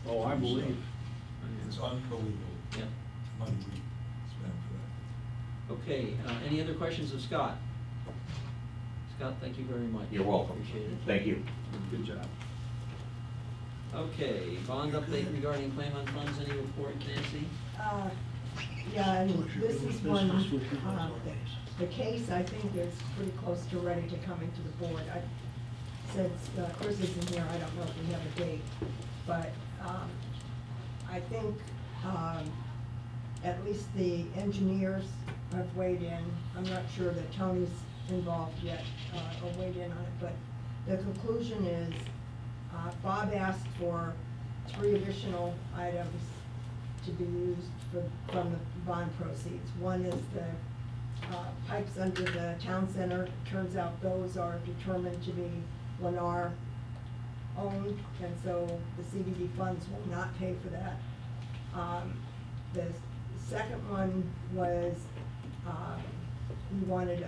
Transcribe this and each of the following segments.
Oh, I believe. It's unbelievable, Yeah. the money we spend for that. Okay, any other questions of Scott? Scott, thank you very much. You're welcome. Appreciate it. Thank you. Good job. Okay, bond update regarding claim on funds, any report, Nancy? Yeah, and this is one, the case, I think, is pretty close to ready to coming to the board. Since Chris isn't here, I don't know if we have a date, but I think at least the engineers have weighed in. I'm not sure that Tony's involved yet, or weighed in on it, but the conclusion is, Bob asked for 3 additional items to be used from the bond proceeds. One is the pipes under the town center. Turns out those are determined to be Lennar owned, and so the CBD funds will not pay for that. The second one was, we wanted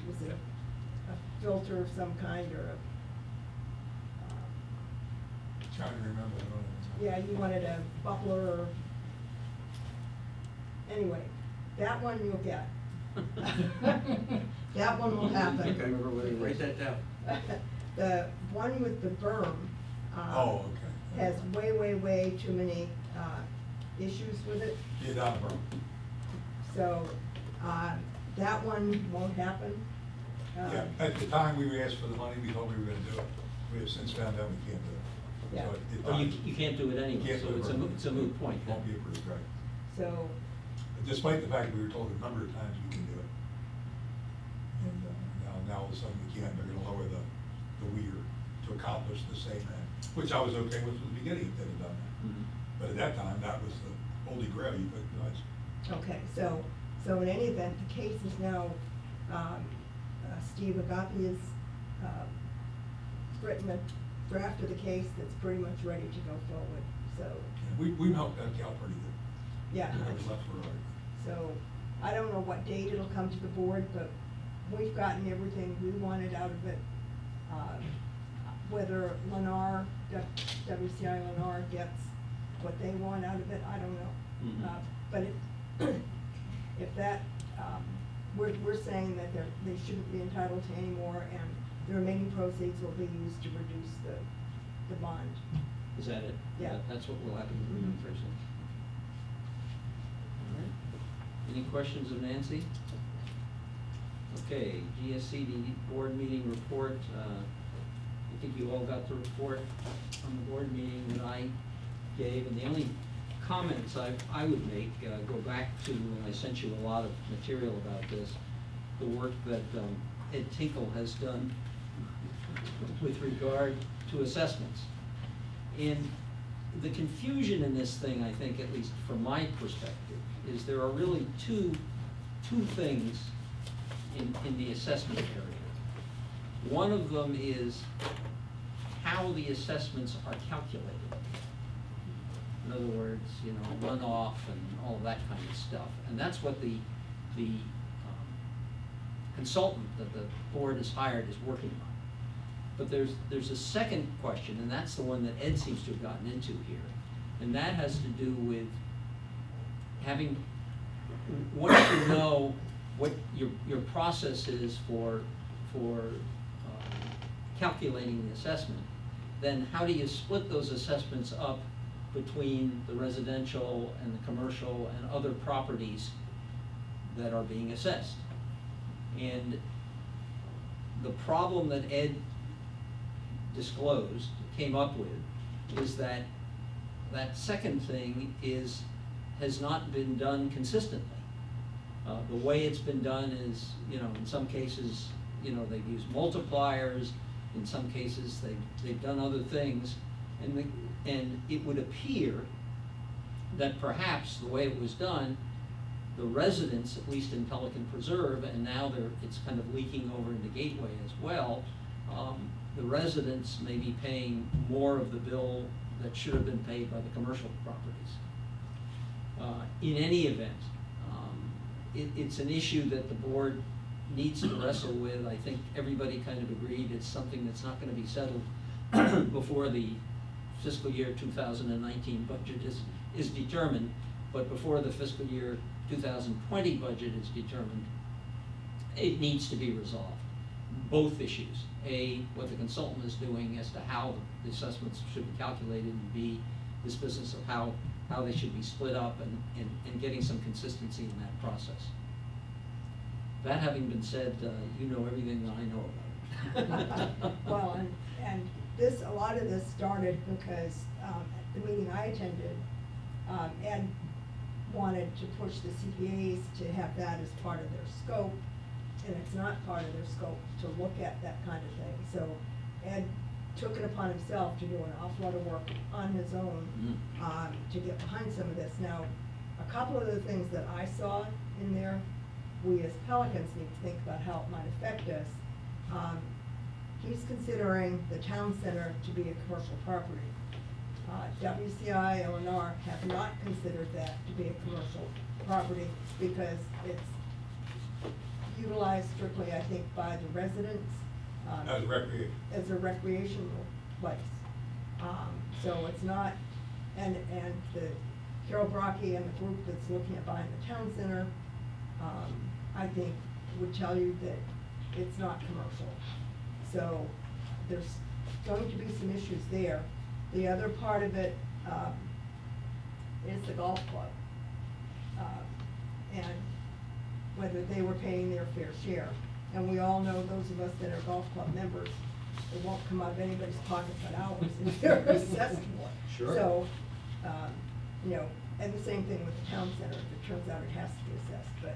was it a filter of some kind, or a, Trying to remember what it yeah, you wanted a bubbler, or, anyway, that one you'll get. That one will happen. I remember what it is. Write that down. The one with the berm, Oh, okay. has way too many, issues with it, Get out of so, that one won't happen. Yeah, at the time we asked for the money, we thought we were gonna do it. We have since found out we can't do it. Yeah. So Oh, you can't do it anyway, Can't so do it it's a, right. it's a moot point then. Won't be approved, right. So, Despite the fact that we were told a number of times we can do it. And now all of a sudden we can't, they're gonna lower the weir to accomplish the same end, which I was okay with from the beginning if they'd have done that. Mhm. But at that time, that was the holy grail, you couldn't touch. okay, so in any event, the case is now, Steve Agapi has, written a draft of the case that's pretty much ready to go forward, so, We helped that Cal pretty good. yeah. We never left for right. So, I don't know what date it'll come to the board, but we've gotten everything we wanted out of it. Whether Lennar, WCI Lennar gets what they want out of it, I don't know. Mhm. But if that, we're saying that they shouldn't be entitled to any more, and the remaining proceeds will be used to reduce the bond. Is that it? Yeah. That's what will happen in the person. All right. Any questions of Nancy? Okay, GSCD board meeting report. I think you all got the report on the board meeting that I gave, and the only comments I would make go back to when I sent you a lot of material about this, the work that Ed Tinkle has done with regard to assessments. And the confusion in this thing, I think, at least from my perspective, is there are really two things in the assessment area. One of them is how the assessments are calculated. In other words, runoff and all that kind of stuff. And that's what the consultant that the board has hired is working on. But there's a second question, and that's the one that Ed seems to have gotten into here. And that has to do with having, once you know what your process is for calculating the assessment, then how do you split those assessments up between the residential and the commercial and other properties that are being assessed? And the problem that Ed disclosed, came up with, is that second thing has not been done consistently. The way it's been done is, in some cases, they've used multipliers, in some cases they've done other things, and it would appear that perhaps the way it was done, the residents, at least in Pelican Preserve, and now it's kind of leaking over into Gateway as well, the residents may be paying more of the bill that should have been paid by the commercial properties. In any event, it's an issue that the board needs to wrestle with. I think everybody kind of agreed it's something that's not going to be settled before the fiscal year 2019 budget is determined, but before the fiscal year 2020 budget is determined, it needs to be resolved. Both issues, A, what the consultant is doing as to how the assessments should be calculated, and B, this business of how they should be split up and getting some consistency in that process. That having been said, you know everything that I know about it. Well, and this, a lot of this started because, at the meeting I attended, Ed wanted to push the CPAs to have that as part of their scope, and it's not part of their scope to look at that kind of thing. So Ed took it upon himself to do an awful lot of work on his own, to get behind some of this. Now, a couple of the things that I saw in there, we as Pelicans need to think about how it might affect us. He's considering the town center to be a commercial property. WCI, LNR have not considered that to be a commercial property because it's utilized strictly, I think, by the residents. As recreation. As a recreational place. So it's not, and the Carol Brocky and the group that's looking at buying the town center, I think would tell you that it's not commercial. So there's going to be some issues there. The other part of it is the golf club. And whether they were paying their fair share. And we all know, those of us that are golf club members, it won't come out of anybody's pocket but ours if they're assessed more. Sure. So, you know, and the same thing with the town center, if it turns out it has to be assessed. But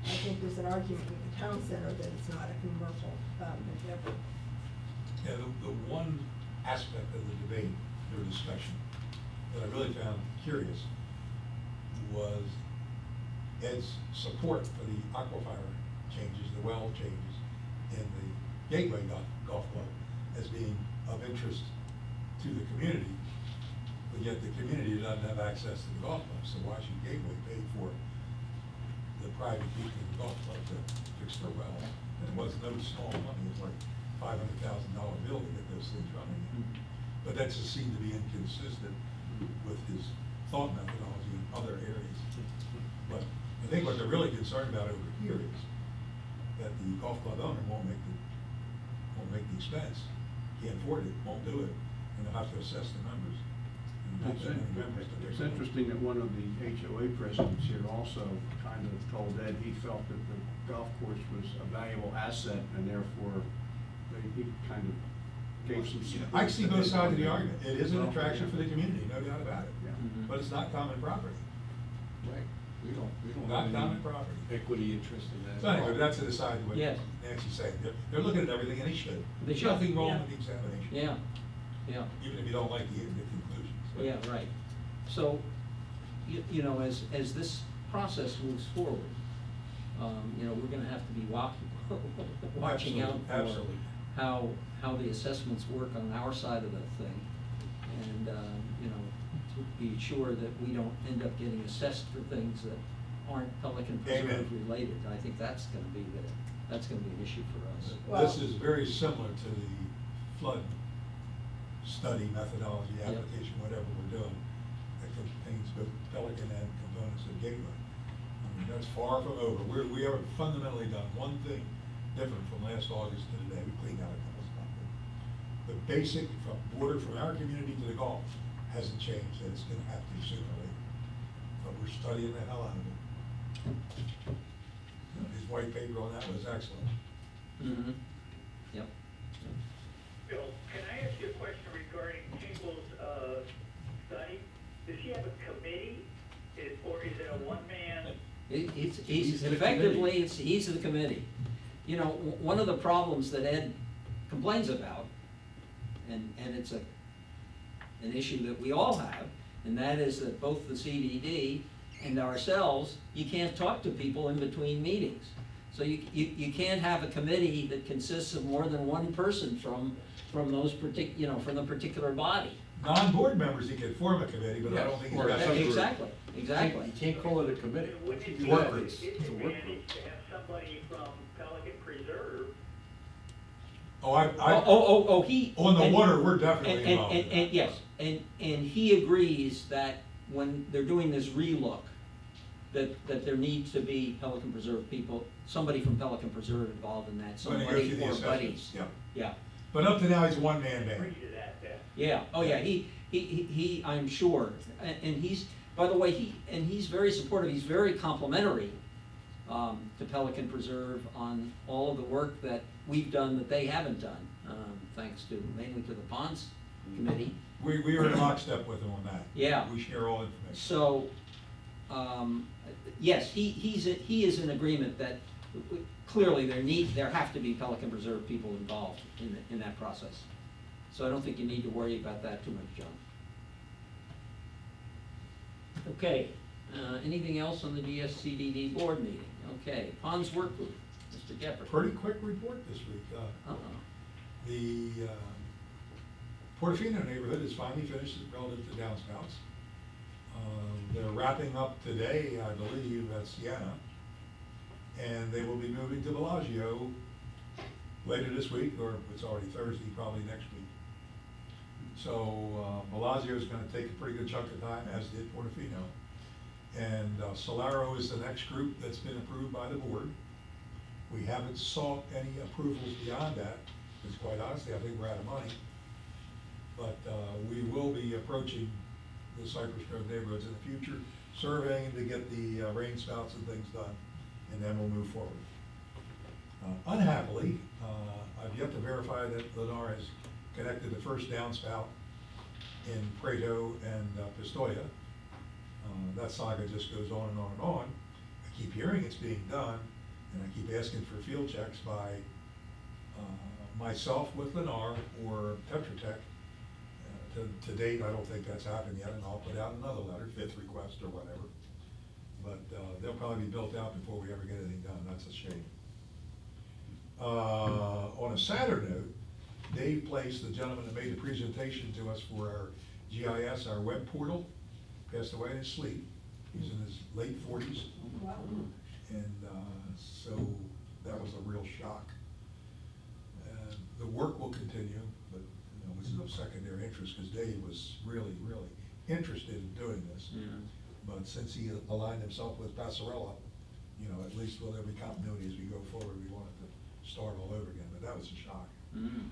I think there's an argument with the town center that it's not a commercial endeavor. Yeah, the one aspect of the debate or discussion that I really found curious was Ed's support for the aquifer changes, the well changes in the Gateway Golf Club as being of interest to the community, but yet the community doesn't have access to the golf club, so why should Gateway pay for the private people in the golf club to fix their well? And it was no small money, it was like $500,000 bill to get those things running. But that just seemed to be inconsistent with his thought methodology in other areas. But I think what they're really concerned about over here is that the golf club owner won't make the expense, can't afford it, won't do it, and they'll have to assess the members. And not that many members to It's pick up. interesting that one of the HOA presidents here also kind of told Ed he felt that the golf course was a valuable asset, and therefore he kind of gave some support. I see both sides of the argument. It is an attraction for the community, no doubt about it. Yeah. But it's not common property. Right, we don't Not have common any property. equity interest in that. So anyway, that's to the side of what Yes. Nancy's saying. They're looking at everything, and they should. They should, Nothing wrong yeah. with the examination. Yeah. Even if you don't like the conclusions. But- Yeah, right. So, you know, as this process moves forward, you know, we're gonna have to be watching out for Absolutely. how the assessments work on our side of the thing. And, you know, to be sure that we don't end up getting assessed for things that aren't Pelican Preserve Amen. related. I think that's gonna be an issue for us. Well- This is very similar to the flood study methodology, Yep. application, whatever we're doing, that contains both Pelican and components of Gateway. I mean, that's far from over. We have fundamentally done one thing different from last August to today. We cleaned out a couple of stuff. The basic border from our community to the Gulf hasn't changed, and it's gonna have to sooner or later. But we're studying the hell out of it. His white paper on that was excellent. Mm-hmm. Yep. Bill, can I ask you a question regarding Kimball's study? Does he have a committee, or is it a one-man? He's He's the effectively, committee. he's the committee. You know, one of the problems that Ed complains about, and it's an issue that we all have, and that is that both the CDD and ourselves, you can't talk to people in between meetings. So you can't have a committee that consists of more than one person from those from the particular body. Non-board members, he could form a committee, but I don't think he's Or got. a subgroup. Exactly. You can't call it a committee. Wouldn't it You be work a groups. It's a work group. disadvantage to have somebody from Pelican Preserve? Oh, Oh, he. On the and- water, we're definitely and- involved in and that. yes, And he agrees that when they're doing this relook, that there needs to be Pelican Preserve people, somebody from Pelican Preserve involved in that, When they go somebody through the or assessments, buddies. yeah. Yeah, But up to now, he's a one-man band. Agree to that, then. yeah, oh yeah, he, I'm sure, and he's, by the way, he's very supportive, he's very complimentary to Pelican Preserve on all of the work that we've done that they haven't done, thanks to, mainly to the Ponds Committee. We are in lockstep with him on that. Yeah. We share all information. So, yes, he is in agreement that clearly there have to be Pelican Preserve people involved in that process. So I don't think you need to worry about that too much, John. Okay, anything else on the DSCDD board meeting? Okay, Ponds Work Group, Mr. Gephardt. Pretty quick report this week. The Portofino neighborhood is finally finished relative to downspouts. They're wrapping up today, I believe, at Sienna. And they will be moving to Bellagio later this week, or it's already Thursday, probably next week. So Bellagio is going to take a pretty good chunk of time, as did Portofino. And Solaro is the next group that's been approved by the board. We haven't sought any approvals beyond that, because quite honestly, I think we're out of money. But we will be approaching the Cypress Grove neighborhoods in the future, surveying to get the rain spouts and things done, and then we'll move forward. Unhappily, I've yet to verify that Lennar has connected the first downspout in Prato and Pistoia. That saga just goes on and on and on. I keep hearing it's being done, and I keep asking for field checks by myself with Lennar or Tetra Tech. To date, I don't think that's happened yet, and I'll put out another letter, 5th request or whatever. But they'll probably be built out before we ever get anything done. That's a shame. On a sadder note, Dave Place, the gentleman that made the presentation to us for our GIS, our web portal, passed away in his sleep. He's in his late 40s. Wow. And so that was a real shock. The work will continue, but this is of secondary interest because Dave was really, really interested in doing this. Yeah. But since he aligned himself with Passarella, at least will there be continuity as we go forward. We wanted to start all over again, but that was a shock. Mm.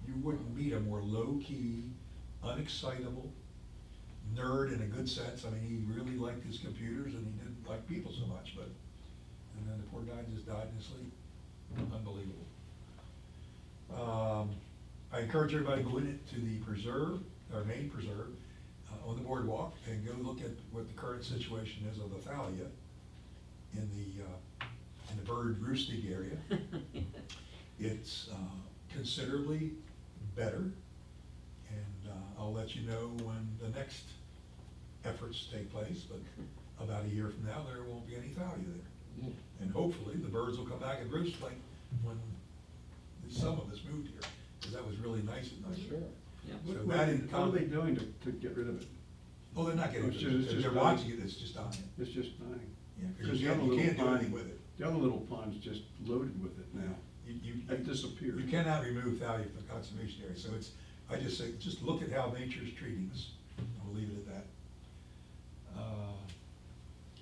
You wouldn't meet a more low-key, unexcitable nerd in a good sense. I mean, he really liked his computers and he didn't like people so much, and then the poor guy just died in his sleep. Unbelievable. I encourage everybody to go to the preserve, our main preserve, on the boardwalk, and go look at what the current situation is of the thalia in the bird roosting area. It's considerably better, and I'll let you know when the next efforts take place, but about a year from now, there won't be any thalia there. And hopefully, the birds will come back and roost like when some of us moved here, because that was really nice at night. Sure. Yeah. So What that in are they doing to get rid of it? Oh, they're not getting It's rid of just- it. it's They're just watching it, it's just dying. It's just dying. Yeah, because Because you the other can't do little anything pond, with it. the other little pond's just loaded with it now. It disappeared. You cannot remove thalia from the conservation area, so I just say, just look at how nature's treating us. I'll leave it at that.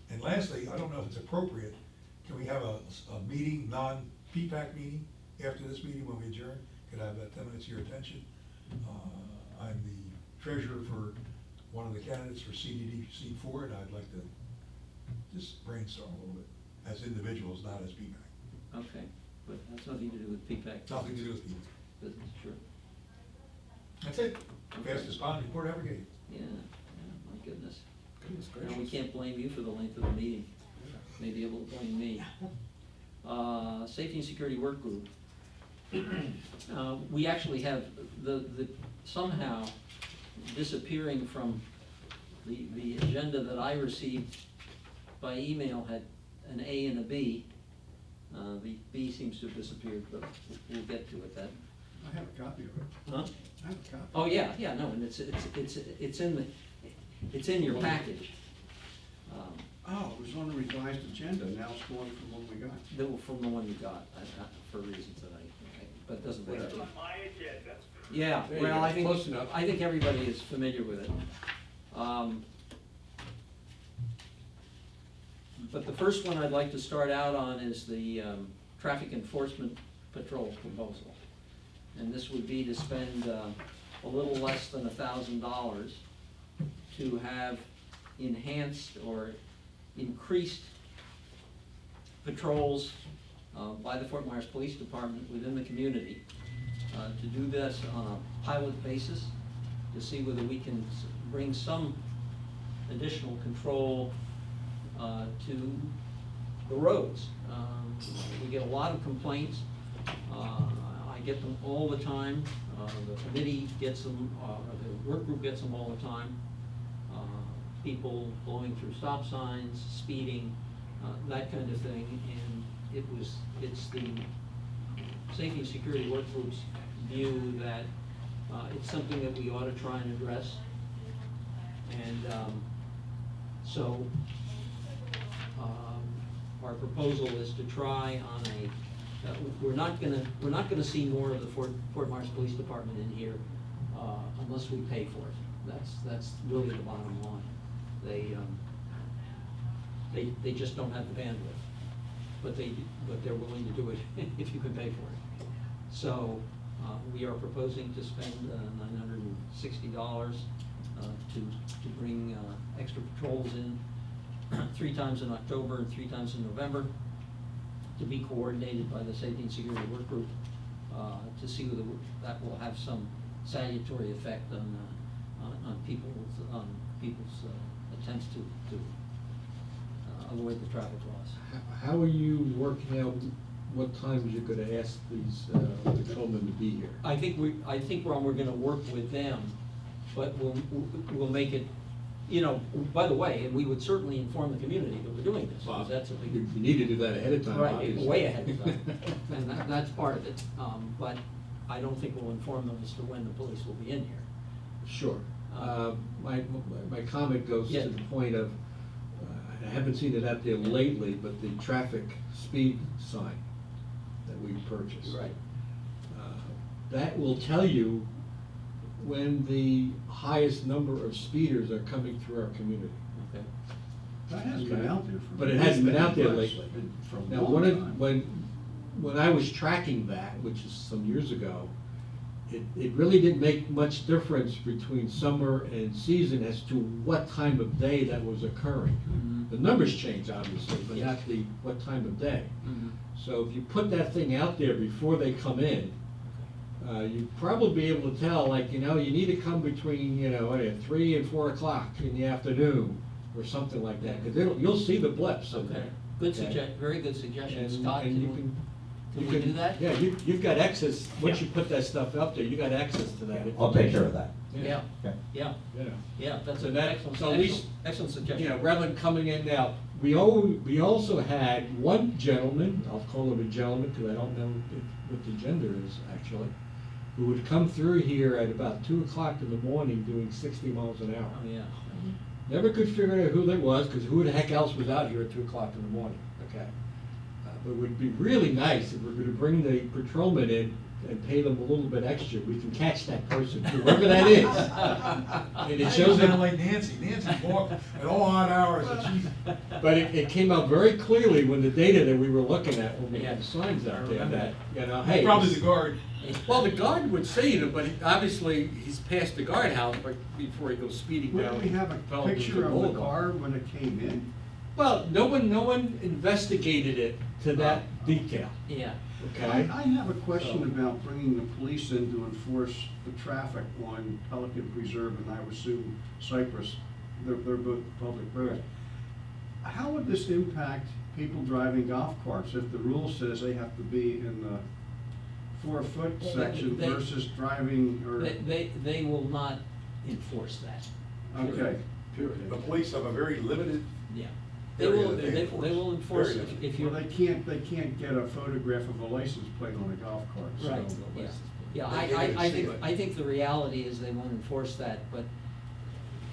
And lastly, I don't know if it's appropriate, can we have a meeting, non-PPAC meeting after this meeting when we adjourn? Could I have 10 minutes of your attention? I'm the treasurer for one of the candidates for CDD seat 4, and I'd like to just brainstorm a little bit as individuals, not as PPAC. Okay, but that's nothing to do with PPAC. Nothing to do with PPAC. Business, sure. That's it. Okay. Fastest pond report ever gave. Yeah, my goodness. Goodness Now, we gracious. can't blame you for the length of the meeting. May be able to blame me. Safety and Security Work Group. We actually have the somehow disappearing from the agenda that I received by email had an A and a B. The B seems to have disappeared, but we'll get to it then. I have a copy of it. Huh? I have a copy. Oh, yeah, no, and it's in your package. Oh, it was on the revised agenda, now it's going from what we got. From the one you got, for reasons that but it doesn't matter. It's on my agenda. Yeah, There you well, go. I think, Close enough. I think everybody is familiar with it. But the first one I'd like to start out on is the traffic enforcement patrol proposal. And this would be to spend a little less than $1,000 to have enhanced or increased patrols by the Fort Myers Police Department within the community. To do this on a pilot basis, to see whether we can bring some additional control to the roads. We get a lot of complaints. I get them all the time. The committee gets them, the work group gets them all the time. People blowing through stop signs, speeding, that kind of thing. And it's the Safety and Security Work Group's view that it's something that we ought to try and address. And so our proposal is to try on we're not gonna see more of the Fort Myers Police Department in here unless we pay for it. That's really the bottom line. They just don't have the bandwidth, but they're willing to do it if you can pay for it. So we are proposing to spend $960 to bring extra patrols in 3 times in October and 3 times in November, to be coordinated by the Safety and Security Work Group, to see whether that will have some salutary effect on people's attempts to avoid the traffic laws. How are you working out what times you're gonna ask these patrolmen to be here? I think we're gonna work with them, but we'll make it, by the way, and we would certainly inform the community that we're doing this, because that's a big. You need to do that ahead of time, Right, obviously. way ahead of time, and that's part of it, but I don't think we'll inform them as to when the police will be in here. Sure. My comment goes Yeah. to the point of, I haven't seen it out there lately, but the traffic speed sign that we purchased. Right. That will tell you when the highest number of speeders are coming through our community. Okay. That has been out there for. But it hasn't been out there lately. For a Now, long time. when I was tracking that, which is some years ago, it really didn't make much difference between summer and season as to what time of day that was occurring. Mhm. The numbers change, obviously, but Yes. not what time of day. Mhm. So if you put that thing out there before they come in, you'd probably be able to tell, like, you need to come between, 3 and 4 o'clock in the afternoon, or something like that, because you'll see the blips in Okay, there. good Okay? very good suggestion, And- Scott, and you can you we do that? Yeah, you've got access, once Yeah. you put that stuff up there, you got access to that. I'll take care of that. Yeah, Okay. yeah, You know. yeah, that's So an that- excellent, so at least, excellent suggestion. rather than coming in now, we also had one gentleman, I'll call him a gentleman because I don't know what the gender is actually, who would come through here at about 2 o'clock in the morning doing 60 miles an hour. Oh, yeah. Never could figure out who that was, because who the heck else was out here at 2 o'clock in the morning, okay? But it would be really nice if we're gonna bring the patrolmen in and pay them a little bit extra, we can catch that person, whoever that is. And it shows Sound them, like Nancy walking at all odd hours, and she's. but it came out very clearly when the data that we were looking at, when we had the signs I out there, remember that, hey. Probably the guard. Well, the guard would see them, but obviously, he's past the guardhouse before he goes speeding down. Wouldn't we have a Pelican picture of the Boulevard. car when it came in? Well, no one investigated it to that detail, Yeah, okay? I have a question So- about bringing the police in to enforce the traffic on Pelican Preserve and I would assume Cypress. They're both public roads. How would this impact people driving golf carts if the rule says they have to be in the 4-foot Well, section they- versus driving or? they will not enforce that. Okay. The police have a very limited. Yeah. They Area will, that they they enforce. will enforce Very it limited. if you're. Well, they can't get a photograph of a license plate on a golf cart, so. Right, yeah, yeah, They can't I see think, it. I think the reality is they won't enforce that, but,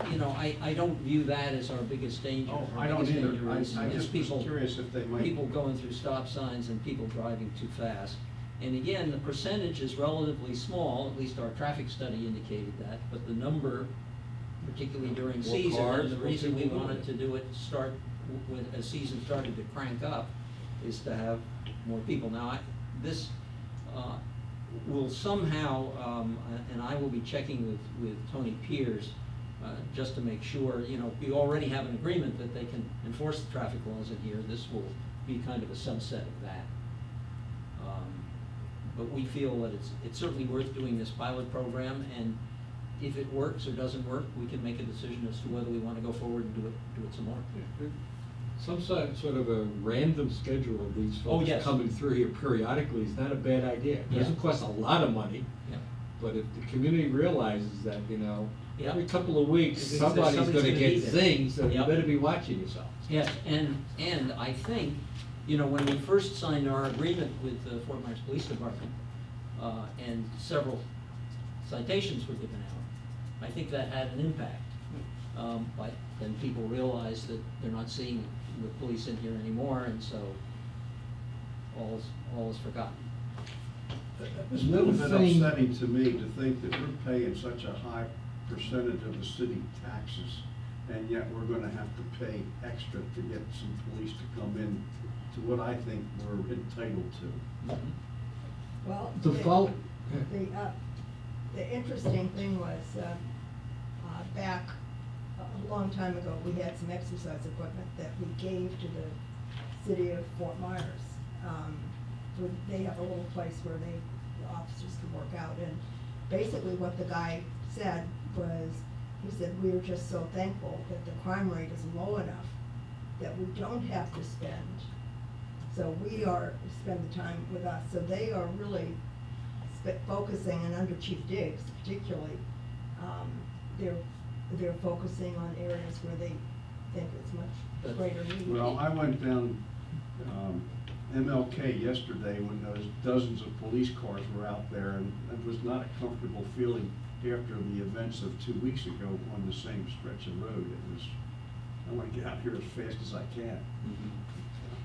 I don't view that as our biggest danger. Oh, Our I don't biggest either. danger I is just was people- curious if they might. People going through stop signs and people driving too fast. And again, the percentage is relatively small, at least our traffic study indicated that, but the number, particularly during More season, cars, and the more reason we people doing wanted it. to do it, start when, as season started to crank up, is to have more people. Now, this will somehow, and I will be checking with Tony Pierce, just to make sure, you know, we already have an agreement that they can enforce the traffic laws in here. This will be kind of a subset of that. But we feel that it's certainly worth doing this pilot program, and if it works or doesn't work, we can make a decision as to whether we want to go forward and do it some more. Some sort of a random schedule of these Oh, folks yes. coming through here periodically is not a bad idea. It Yeah. doesn't cost a lot of money, Yeah. but if the community realizes that, you know, Yeah. every couple of weeks, There's somebody's somebody's gonna gonna be get there. zinged, so you Yep. better be watching yourself. Yes, and I think, you know, when we first signed our agreement with the Fort Myers Police Department, and several citations were given out, I think that had an impact. But then people realized that they're not seeing the police in here anymore, and so all is forgotten. It's a little bit Thing- upsetting to me to think that we're paying such a high percentage of the city taxes, and yet we're gonna have to pay extra to get some police to come in to what I think we're entitled to. Well, The fault. the interesting thing was, back a long time ago, we had some exercise equipment that we gave to the city of Fort Myers. They have a little place where the officers can work out, and basically what the guy said was, he said, we are just so thankful that the crime rate is low enough that we don't have to spend. So we are, spend the time with us, so they are really focusing, and under Chief Diggs particularly, they're focusing on areas where they think it's much greater need. Well, I went down MLK yesterday when those dozens of police cars were out there, and it was not a comfortable feeling after the events of 2 weeks ago on the same stretch of road. It was, I want to get out here as fast as I can.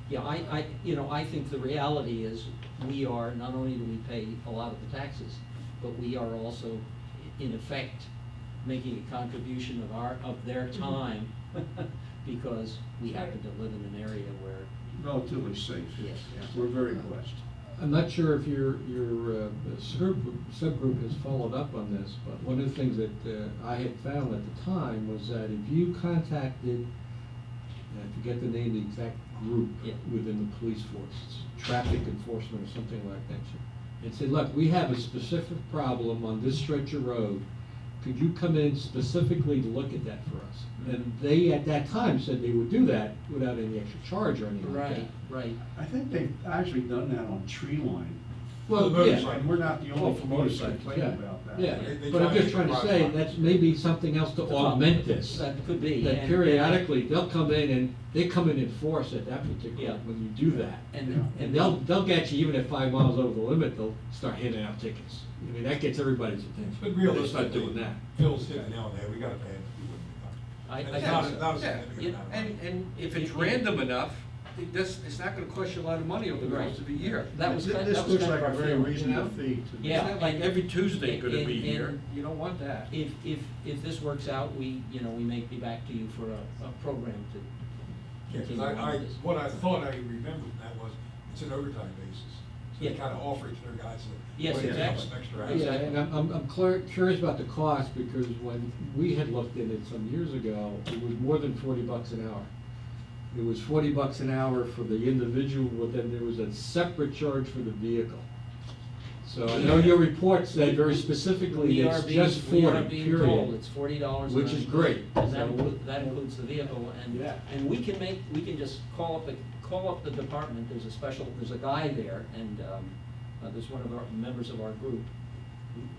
Yeah, I think the reality is, we are, not only do we pay a lot of the taxes, but we are also, in effect, making a contribution of their time, because we happen to live in an area where. Relatively safe. Yes. We're very blessed. I'm not sure if your subgroup has followed up on this, but one of the things that I had found at the time was that if you contacted, I forget the name, the exact group Yeah. within the police force, it's traffic enforcement or something like that, and said, look, we have a specific problem on this stretch of road. Could you come in specifically to look at that for us? And they, at that time, said they would do that without any extra charge or anything like that. Right. I think they've actually done that on tree line. Well, For the yeah. motorcycle. And we're not the Oh, only for community motorcycles, complaining yeah. about that. Yeah, They but I'm try just to trying to get say, private. that's maybe something else to augment this. That could be. That and- periodically, they'll come in and they come in force at that particular, Yeah. when you do that. And they'll get you, even at 5 miles over the limit, they'll start handing out tickets. I mean, that gets everybody's attention. But They realistically, start doing that. Phil's hit the nail on the head, we gotta pay it. I And think it's not, so. not a Yeah, significant amount of money. and if it's random enough, it's not gonna cost you a lot of money over the Right. course of a year. That was kind This that was looks kind like of a our very feeling, reasonable you know? fee to me. Yeah. It's not like every Tuesday gonna And- be here, and- you don't want that. If this works out, we may be back to you for a program to Yeah, 'cause continue on I, with this. what I thought I remembered from that was, it's an overtime basis. So they Yeah. kinda offer it to their guys that. Yes, "Well, you have exactly. some extra Yeah, hours." Yeah, and I'm curious about the cost, because when we had looked at it some years ago, it was more than $40 an hour. It was $40 an hour for the individual, but then there was a separate charge for the vehicle. So I know your report said very specifically We are it's being- just we are 40, being told period. it's $40. Which is great. And that So- that includes the vehicle, Yeah. and we can just call up the department, there's a guy there, and, there's one of our members of our group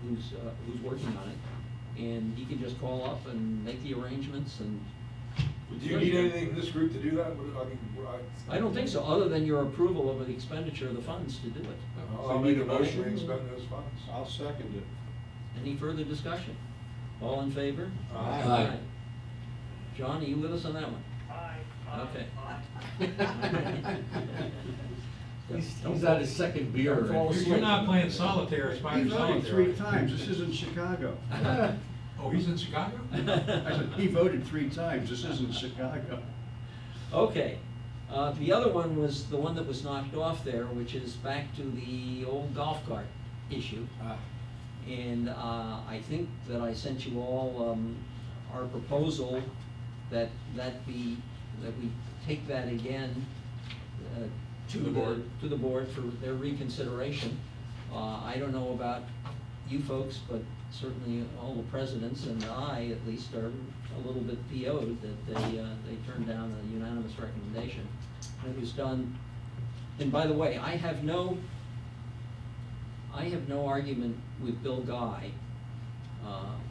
who's working on it, and he can just call up and make the arrangements, and. Do you need anything from this group to do that? I don't think so, other than your approval of the expenditure of the funds to do it. I'll make a motion to expend those funds. I'll second it. Any further discussion? All in favor? Aye. John, are you with us on that one? Aye. Okay. He's at his second beer. Don't fall already. You're not playing solitaire, He Spider voted Solitaire. 3 times, this isn't Chicago. Oh, he's in Chicago? I said, he voted 3 times, this isn't Chicago. Okay, the other one was the one that was knocked off there, which is back to the old golf cart issue. Ah. And I think that I sent you all our proposal that we take that again To the board. to the board for their reconsideration. I don't know about you folks, but certainly all the presidents and I at least are a little bit PO'd that they turned down a unanimous recommendation. It was done, and by the way, I have no argument with Bill Guy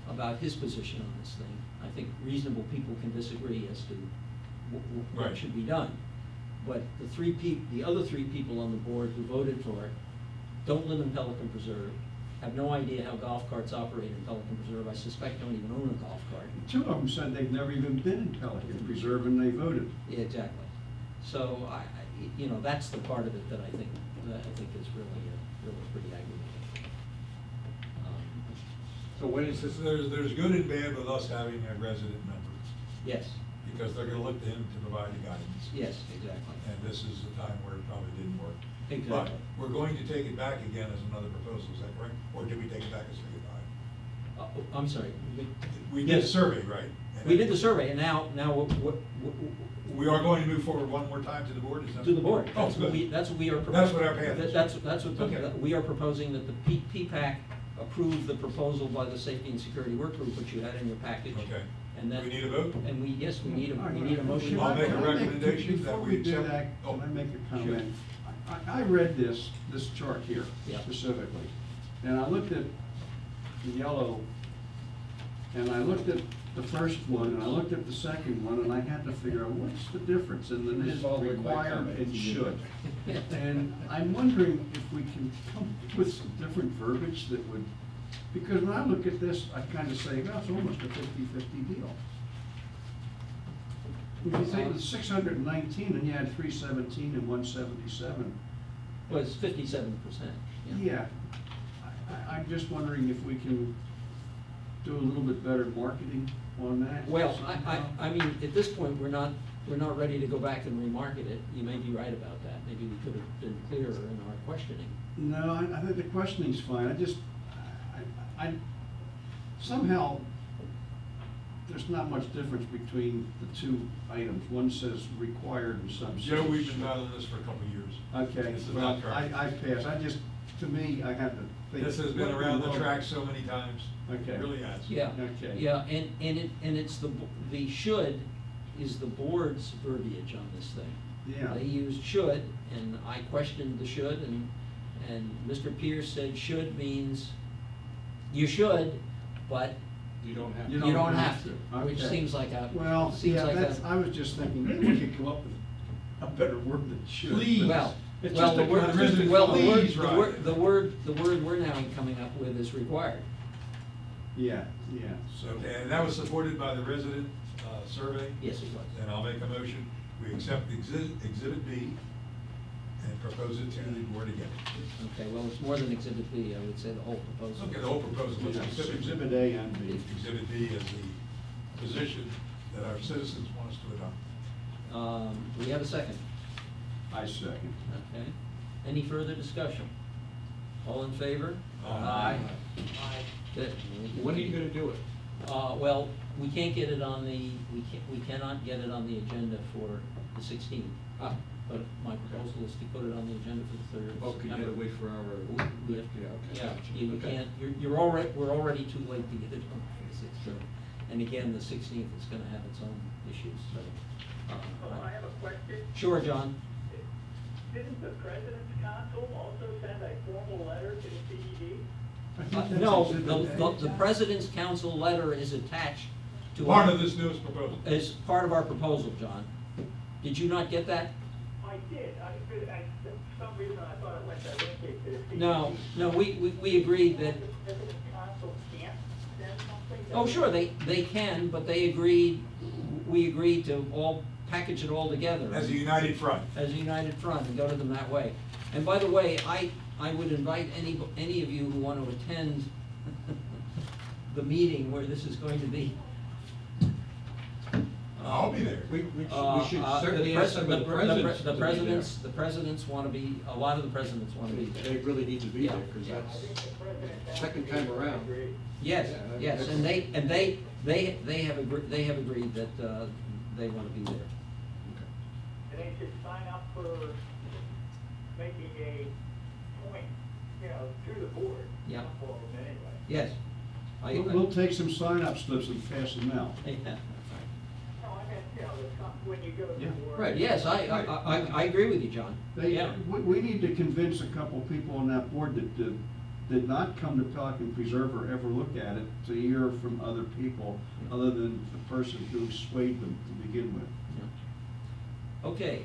about his position on this thing. I think reasonable people can disagree as to what Right. should be done. But the other three people on the board who voted for it don't live in Pelican Preserve, have no idea how golf carts operate in Pelican Preserve, I suspect don't even own a golf cart. 2 of them said they've never even been in Pelican Preserve and they voted. Yeah, exactly. So that's the part of it that I think is really pretty aggravating. So when is this? There's good and bad with us having a resident member, Yes, because they're gonna look to him to provide the guidance. yes, exactly. And this is the time where it probably didn't work. Exactly. But we're going to take it back again as another proposal, is that correct? Or did we take it back as a goodbye? I'm sorry. We did the Yes. survey, right? And We did the survey, and now We are going to move forward one more time to the board, is that? to the board. Oh, That's what good. that's what we are. That's what our path is. That's what, Okay. we are proposing that the P-PAC approve the proposal by the Safety and Security Work Group, which you had in your package. Okay. And Do that. we need a vote? And we need All right, a motion. can I'll make a can recommendation that before we do accept- that, oh. Can I make a comment? I read this chart here Yeah. specifically, and I looked at the yellow, and I looked at the first one, and I looked at the second one, and I had to figure out what's the difference, and then it's Following my required comments. and should. And I'm wondering if we can come up with some different verbiage that would, because when I look at this, I kind of say, well, it's almost a 50-50 deal. If you think it was 619 and you had 317 and 177, Was 57%. yeah. I'm just wondering if we can do a little bit better marketing on that. Well, somehow. I mean, at this point, we're not ready to go back and remarket it. You may be right about that. Maybe we could have been clearer in our questioning. No, I think the questioning's fine. I somehow, there's not much difference between the 2 items. One says required and some says. Joe, we've been battling this for a couple of years. Okay, This is well, not correct. I pass. To me, I had to think. This has been what around the wrong? track so many times. Okay. It really has. Yeah, Okay. yeah, and it's the should is the board's verbiage on this thing. Yeah. They used should, and I questioned the should, and Mr. Pierce said should means you should, but You don't have. you don't have to, which Okay. seems like a, Well, seems yeah, like that's, a. I was just thinking, maybe we could come up with a better word than should. Please. Well, It's well, just the a word, kind of resident well, the word, please, the right. word, the word we're now coming up with is required. Yeah, so. Okay, and that was supported by the resident survey? Yes, it was. And I'll make a motion, we accept Exhibit B and propose it to the board again. Okay, well, it's more than Exhibit B, I would say the whole proposal. Okay, the whole proposal is Yeah, specific. Exhibit A and B. Exhibit B is the position that our citizens want us to adopt. We have a second. I second. Okay. Any further discussion? All in favor? Aye. Good. When are you gonna do it? Well, we can't get it on the, we cannot get it on the agenda for the 16th. Ah. But my proposal is to put it on the agenda for the 3rd of Oh, can you September. wait for our? Yeah, okay. yeah, you Okay. can't, we're already too late to get it on the 16th. And again, the 16th is gonna have its own issues, so. I have a question. Sure, John. Didn't the President's Council also send a formal letter to the CED? I think that's No, Exhibit A. the President's Council letter is attached to. Part our- of this newest proposal. Is part of our proposal, John. Did you not get that? I did. For some reason, I thought it went directly to the CED. No, we agreed that, The President's Council can't send something? oh, sure, they can, but we agreed to all, package it all together. As a united front. As a united front and go to them that way. And by the way, I would invite any of you who want to attend the meeting where this is going to be. I'll be there. We should certainly ask some of the presidents to be there. The presidents want to be, a lot of the presidents want to be there. They really need to be Yeah. there, because Yeah. that's second time around. Yes, Yeah, yes, that's- and they have agreed that, they want to be there. And they should sign up for making a point, you know, to the board. Yeah. Not for them anyway. Yes. We'll take some sign-up slips and pass them out. Yeah. No, I meant, you know, when you go to the Yeah. board. Right, yes, I agree with you, John. They, Yeah. we need to convince a couple people on that board that did not come to Pelican Preserve or ever look at it, to hear from other people, other than the person who swayed them to begin with. Yeah. Okay,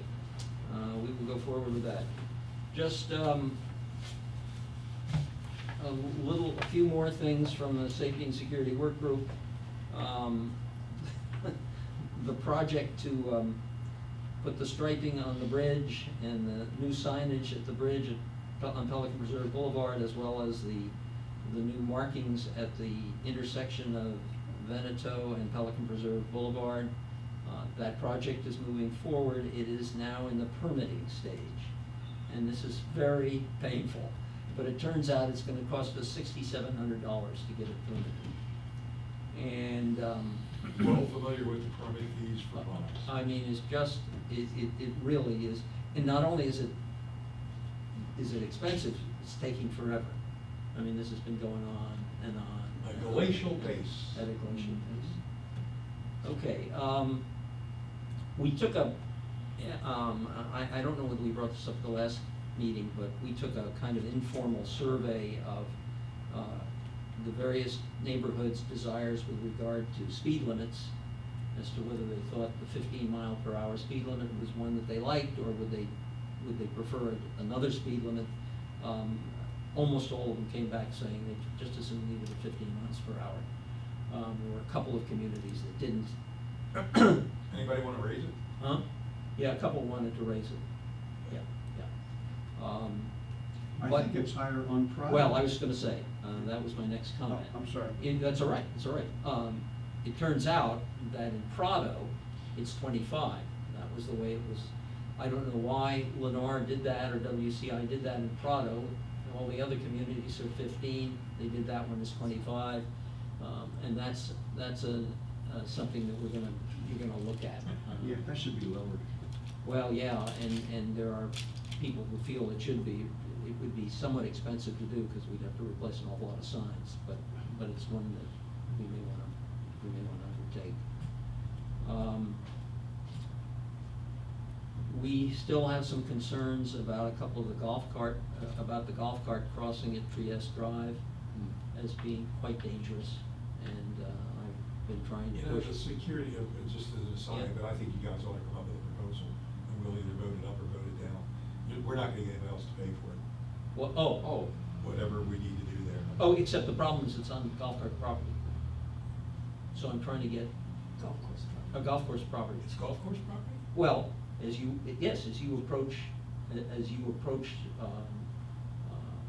we will go forward with that. Just, a few more things from the Safety and Security Work Group. The project to, put the striping on the bridge and the new signage at the bridge on Pelican Preserve Boulevard, as well as the new markings at the intersection of Veneto and Pelican Preserve Boulevard. That project is moving forward. It is now in the permitting stage. And this is very painful, but it turns out it's gonna cost us $6,700 to get it permitted. And, Well familiar with the permit fees for bonds. I mean, it's just, it really is, and not only is it expensive, it's taking forever. I mean, this has been going on and on. A glacial pace. At a glacial pace. Okay, we took I don't know whether we brought this up at the last meeting, but we took a kind of informal survey of, the various neighborhoods' desires with regard to speed limits, as to whether they thought the 15-mile-per-hour speed limit was one that they liked, or would they prefer another speed limit. Almost all of them came back saying they just as soon leave it at 15 miles per hour. There were a couple of communities that didn't. Anybody wanna raise it? Huh? Yeah, a couple wanted to raise it. Yeah, yeah. I But- think it's higher on Pride. Well, I was gonna say, that was my next Oh, comment. I'm sorry. That's all right, that's all right. It turns out that in Prado, it's 25. That was the way it was. I don't know why Lennar did that or WCI did that in Prado. All the other communities are 15. They did that one as 25. And that's something that you're gonna look at. Yeah, that should be lowered. Well, yeah, and there are people who feel it should be. It would be somewhat expensive to do because we'd have to replace an awful lot of signs, but it's one that we may wanna undertake. We still have some concerns about a couple of about the golf cart crossing at Trieste Drive as being quite dangerous, and I've been trying You to know, push. the security of, just as an Yeah. aside, but I think you guys ought to come up with a proposal, and we'll either vote it up or vote it down. We're not gonna get anyone else to pay for it, Well, oh, whatever we need to do there. oh, except the problem is it's on golf cart property. So I'm trying to get Golf course. a golf course property. It's golf course property? Well, as you approach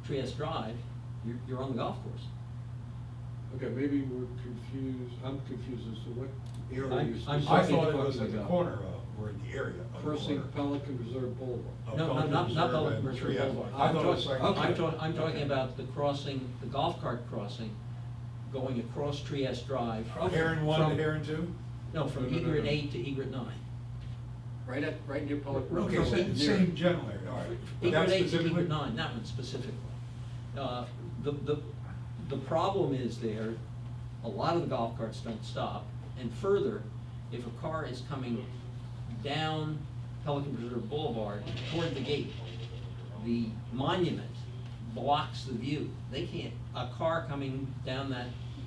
Trieste Drive, you're on the golf course. Okay, maybe we're confused, I'm confused as to what area I'm you're talking I specifically thought it was talking at the about. corner of, or in the area of the Crossing corner. Pelican Reserve Boulevard. of No, Pelican not Reserve Pelican and Reserve Trieste. Boulevard. I thought it was like. Okay. I'm talking Okay. about the crossing, the golf cart crossing, going across Trieste Drive. From Heron 1 to from- Heron 2? No, from No, no, no, Egret no. 8 to Egret 9. Right near Pelican. Right, Okay, from same, near- same general area, all right. But Egret that's 8 to specifically- Egret 9, that one specifically. The problem is there, a lot of the golf carts don't stop, and further, if a car is coming down Pelican Preserve Boulevard toward the gate, the monument blocks the view. They can't, a car coming down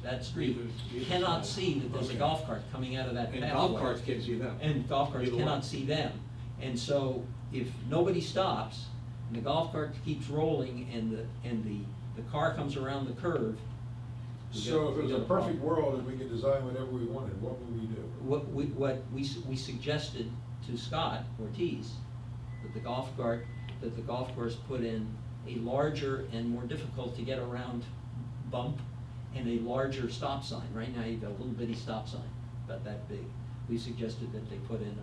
that street Either cannot side. see that there's a Okay. golf cart coming out of that And pathway. golf carts can't see them. And golf carts Either cannot one. see them. And so if nobody stops, and the golf cart keeps rolling and the car comes around the curve. we So got- if it we was got a problem. perfect world and we could design whatever we wanted, what would we do? What we suggested to Scott Ortiz, that the golf cart, that the golf course put in a larger and more difficult to get around bump and a larger stop sign. Right now, you've got a little bitty stop sign, about that big. We suggested that they put in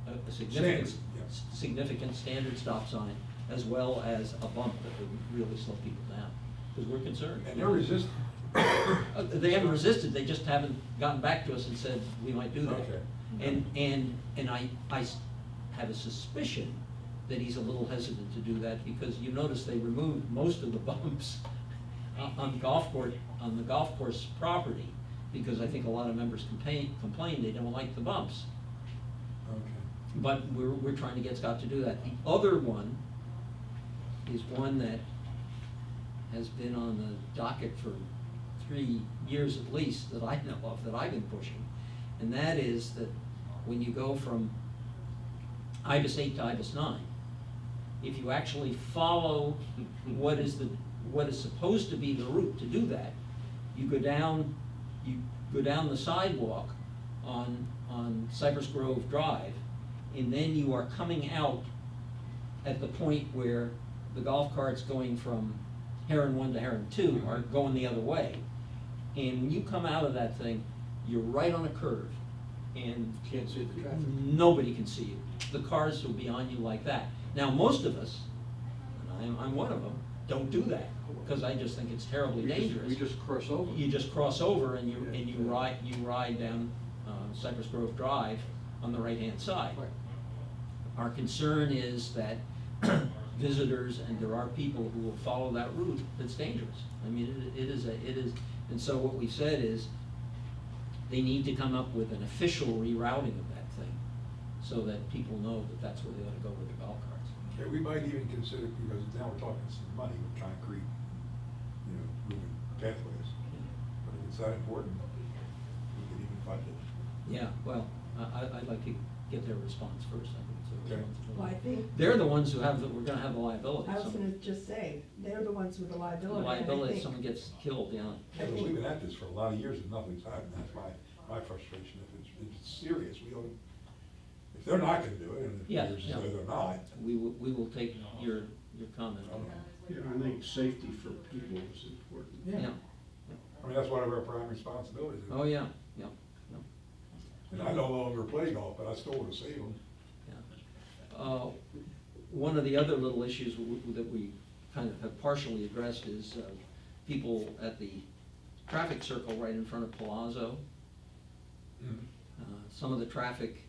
a significant, Standard, yeah. significant standard stop sign, as well as a bump that would really slow people down, because we're concerned. And they're resistant. They haven't resisted, they just haven't gotten back to us and said, we might do that. Okay. And I have a suspicion that he's a little hesitant to do that, because you notice they removed most of the bumps on the golf course property, because I think a lot of members complained they don't like the bumps. Okay. But we're trying to get Scott to do that. The other one is one that has been on the docket for 3 years at least, that I know of, that I've been pushing. And that is that when you go from IBIS 8 to IBIS 9, if you actually follow what is supposed to be the route to do that, you go down the sidewalk on Cypress Grove Drive, and then you are coming out at the point where the golf carts going from Heron 1 to Heron 2 are going the other way. And when you come out of that thing, you're right on a curve, and Can't see the traffic. nobody can see you. The cars will be on you like that. Now, most of us, and I'm one of them, don't do that, because I just think it's terribly dangerous. We just cross over. You just cross over and you Yeah. ride down Cypress Grove Drive on the right-hand side. Right. Our concern is that visitors, and there are people who will follow that route, that's dangerous. I mean, it is, and so what we said is, they need to come up with an official rerouting of that thing, so that people know that that's where they ought to go with their golf carts. Yeah, we might even consider, because now we're talking some money with concrete, moving pathways. But if it's that important, we could even fund it. Yeah, well, I'd like to get their response first, I think. Okay. Well, I think, They're the ones who we're gonna have the liability. I was so- gonna just say, they're the ones with the The liability. and I liability if think- someone gets killed, yeah. Yeah, but we've been at this for a lot of years and nothing's happened. That's my frustration. If it's serious, we don't, if they're not gonna do it, and it Yeah, appears as yeah. though they're not. We will take your comment on Okay. that. Yeah, I think safety for people is important. Yeah. I mean, that's one of our prime responsibilities. Oh, yeah, yeah, yeah, And I no longer play golf, but I still want to save them. yeah. One of the other little issues that we kind of have partially addressed is people at the traffic circle right in front of Palazzo. Some of the traffic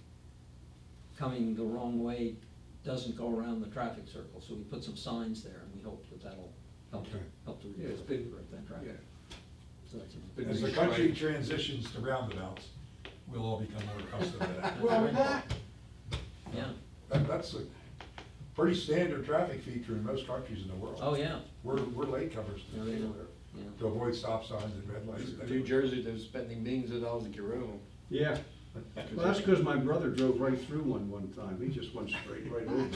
coming the wrong way doesn't go around the traffic circle, so we put some signs there, and we hope that that'll help Okay. to Yeah, it's been, redirect that traffic. yeah. So that's Been As the nice country try. transitions to roundabouts, we'll all become more accustomed to that. Well, yeah, That's a pretty standard traffic feature in most countries in the world. oh, yeah, We're latecomers Yeah, to, yeah. to avoid stop signs and red lights. New Jersey, they're spending millions of dollars to get rid of them. Yeah, well, that's because my brother drove right through one time, he just went straight right over it.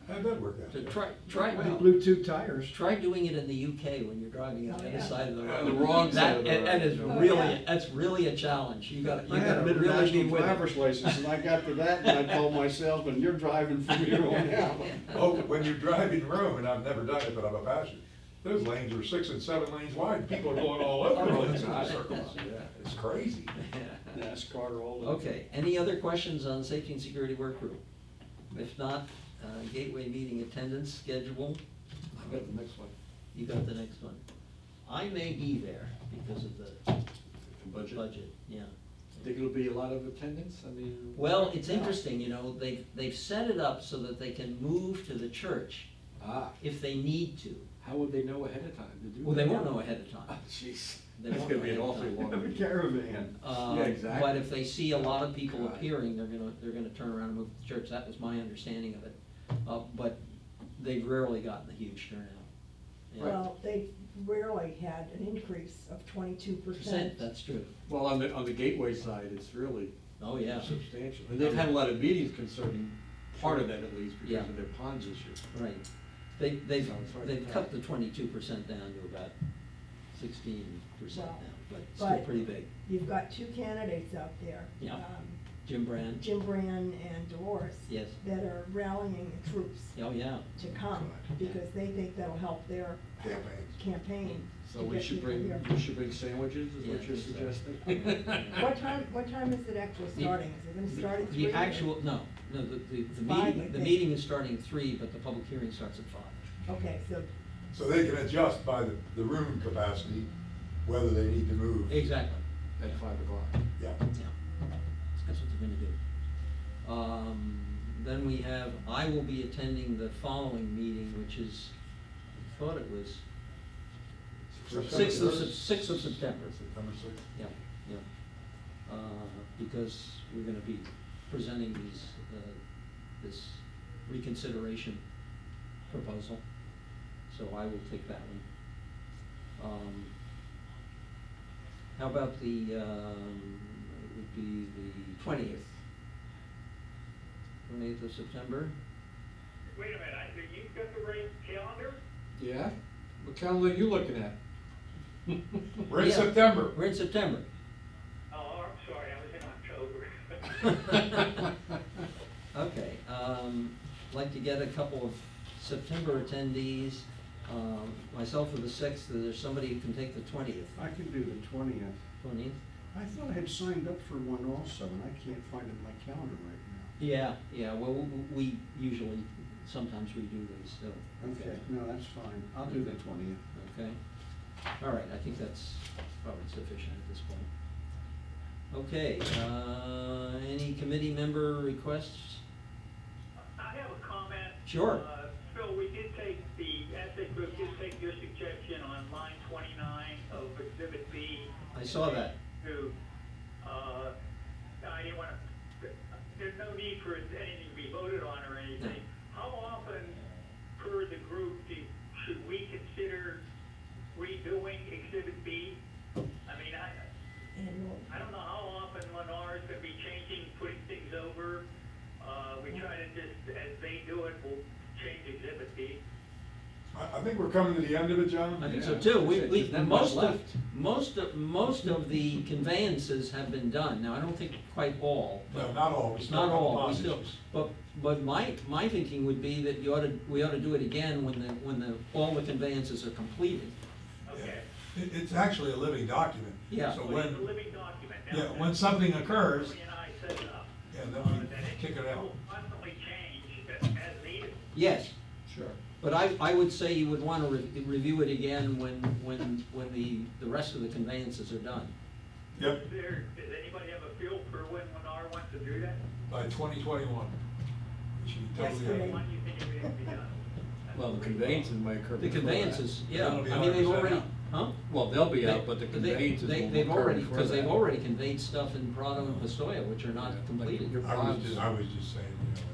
How'd that work out? So try He blew 2 tires. Try doing it in the UK when you're driving on the other side of the road. On the wrong side of the road. That is Oh, really, yeah. that's really a challenge. You gotta I had a really be international with driver's it. license, and I got to that, and I told my salesman, you're driving from here on out. Oh, when you're driving Rome, and I've never done it, but I'm a passenger, those lanes are 6 and 7 lanes wide, and people are going all over Oh, the place in God. circles. Yeah. It's crazy. NASCAR all the. Okay, any other questions on safety and security work group? If not, gateway meeting attendance schedule, I got the next one. you got the next one. I may be there because of the budget, yeah. Think it'll be a lot of attendance? I mean. Well, it's interesting, they've set it up so that they can move to the church Ah, if they need to. how would they know ahead of time to do that? Well, they won't know ahead of Ah, time. jeez. They That's won't gonna know be an ahead of awfully time. long. Have a caravan. Yeah, exactly. But if they see a lot of people God. appearing, they're gonna turn around and move to the church. That was my understanding of it. But they've rarely gotten a huge turnout. Yeah. Well, they rarely had an increase of 22%. That's true. Well, on the gateway side, it's really Oh, yeah. substantial. And they've had a lot of meetings concerning part of that at least Yeah. because of their ponds issue. Right. They've So it's hard to they've tell. cut the 22% down to about 16% now, Well, but still but- pretty big. You've got 2 candidates out there. Yeah. Jim Brand. Jim Brand and Dolores. Yes. That are rallying the troops Oh, yeah. to come, because they think that'll help their Campaigns. campaign. So to we get should people bring, here. we should bring sandwiches, is what Yeah, you're just, suggesting? What time is it actually starting? Is it gonna start at 3? The actual, no, the Five, I meeting, the think. meeting is starting at 3, but the public hearing starts at 5. Okay, so, So they can adjust by the room capacity, whether they need to move. Exactly. At 5 o'clock. Yeah. Yeah, that's what they're gonna do. Then we have, I will be attending the following meeting, which is, I thought it was September 6th of September. September 6th. Yeah, yeah. Because we're gonna be presenting these, this reconsideration proposal, so I will take that one. How about the, it would be the 20th? 20th of September? Wait a minute, you've got the right calendar? Yeah? What calendar are you looking at? We're in Yeah. September. We're in September. Oh, I'm sorry, I was in October. Okay, like to get a couple of September attendees, myself for the 6th, there's somebody who can take the 20th. I can do the 20th. 20th? I thought I had signed up for one also, and I can't find it in my calendar right now. Yeah, well, we usually, sometimes we do these, so. Okay, no, that's fine. I'll do the 20th. Okay, all right, I think that's probably sufficient at this point. Okay, any committee member requests? I have a comment. Sure. Phil, we did take, the essay group did take your suggestion on line 29 of Exhibit B. I saw that. To, I didn't want to, there's no need for anything to be voted on or anything. How often, per the group, should we consider redoing Exhibit B? I mean, I don't know how often Lennar is going to be changing, putting things over. We try to just, as they do it, we'll change Exhibit B. I think we're coming to the end of it, John. I think Yeah. so too. There's not much left. Most of the conveyances have been done. Now, I don't think quite all. No, not all. We still Not have all, we bond still, issues. but my thinking would be that we ought to do it again when all the conveyances are completed. Okay. It's actually a living document. Yeah. So So it's a when, living document. yeah, when something occurs, Tony and I set it up. yeah, then we That kick it out. will constantly change as needed. Yes, Sure. but I would say you would want to review it again when the rest of the conveyances are done. Yep, Does anybody have a feel for when Lennar wants to do that? by 2021. We should be totally Yesterday. out. When do you think it would be done? Well, the conveyances might occur The before that. conveyances, yeah, That'll be I mean, they've 100% already, out. huh? Well, they'll be out, but the conveyances will They've occur already, before because they've that. already conveyed stuff in Prado and Pistoia, which are not Yeah, like completed. your I bonds. was just saying,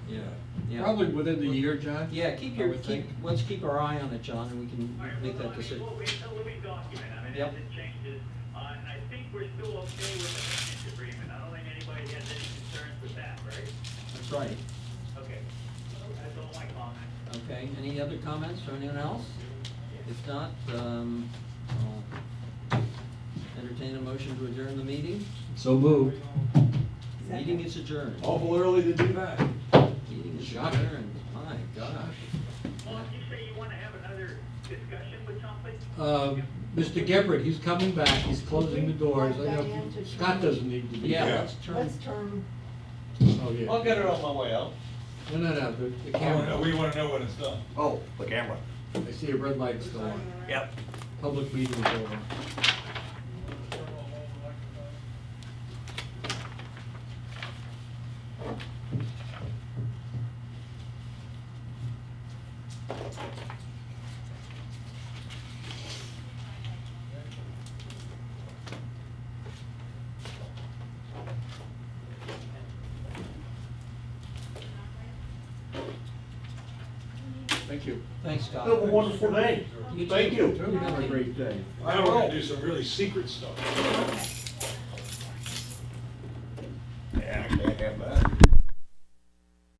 you know. Yeah. Probably within the year, John? Yeah, keep I would think. let's keep our eye on it, John, and we can All right, make well, that I mean, decision. well, it's a living document, I mean, Yep. as it changes, and I think we're still okay with the maintenance agreement. I don't think anybody has any concerns with that, right? That's right. Okay, that's all my comments. Okay, any other comments from anyone else? If not, I'll entertain a motion to adjourn the meeting. So moved. Meeting is adjourned. Awful early to do that. Meeting is Shocking. adjourned. My gosh. Well, if you say you wanna have another discussion with something? Mr. Geppert, he's coming back, he's closing the doors. I know Diane to Scott turn. doesn't need to be. Yeah, Yeah. let's turn. Let's turn, Oh, yeah. I'll get it on my way out. No, the We camera. wanna know when it's done. Oh, the camera. I see a red light still on. Yep. Public meeting is over. Thank you. Thanks, Scott. Have a wonderful day. You Thank too. you. Have a great day. Now we're gonna do some really secret stuff.